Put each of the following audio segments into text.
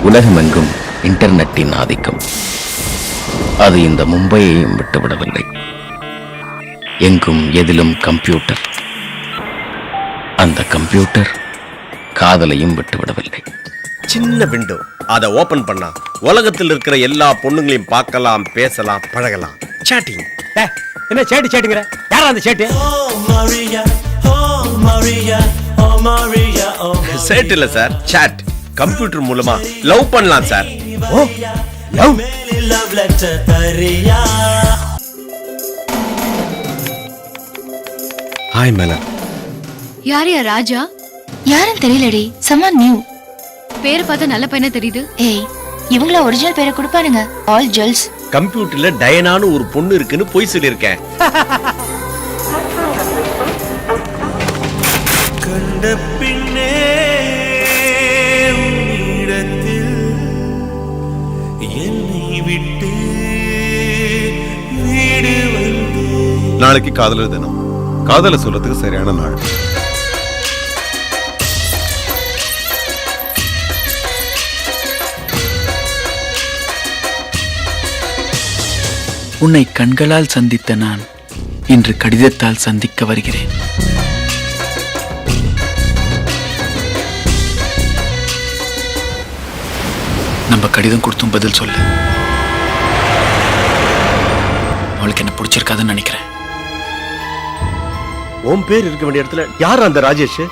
உலகமெங்கும் இன்டர்நெட்டின் ஆதிக்கம் அது இந்த மும்பையையும் விட்டுவிடவில்லை. எங்கும் எதிலும் கம்ப்யூட்டர். அந்த கம்ப்யூட்டர் காதலையும் விட்டுவிடவில்லை. சின்ன விண்டோ, அதை ஓபன் பண்ணா உலகத்தில் இருக்கிற எல்லா பொண்ணுங்களையும் பார்க்கலாம், பேசலாம், பழகலாம். சாட்டிங். என்ன சேட்டு சேட்டுங்கிற? யாரா அந்த சேட்டு? சேட் இல்ல சார், சாட். கம்ப்யூட்டர் மூலமா லவ் பண்ணலாம் சார். ஓ, லவ். ஹாய் மேலம். யாரையா ராஜா? யாரும் தெரியலடி, someone new. பேரை பார்த்தா நல்ல பையனா தெரியுது. ஏய், இவங்கள ஒரிஜினல் பேரை கொடுப்பானுங்க, ஆல் ஜெல்ஸ். கம்ப்யூட்டர்ல டயனான்னு ஒரு பொண்ணு இருக்குன்னு போய் சொல்லியிருக்கேன். கண்ட பின்னே உன்னிடத்தில் என்னை விட்டு வீடு வந்து. நாளைக்கு காதலர் தினம். காதலை சொல்றதுக்கு சரியான நாள். உன்னை கண்களால் சந்தித்த நான் இன்று கடிதத்தால் சந்திக்க வருகிறேன். நம்ம கடிதம் கொடுத்தும் பதில் சொல்லு. அவளுக்கு என்ன பிடிச்சிருக்காதுன்னு நினைக்கிறேன். உன் பேர் இருக்க வேண்டிய இடத்துல யார் அந்த ராஜேஷ்?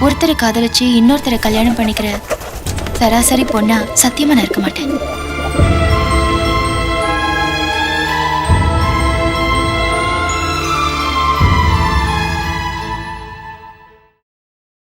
ஒருத்தரை காதலிச்சு இன்னொருத்தரை கல்யாணம் பண்ணிக்கிற சராசரி பொண்ணா சத்தியமா நான் இருக்க மாட்டேன்.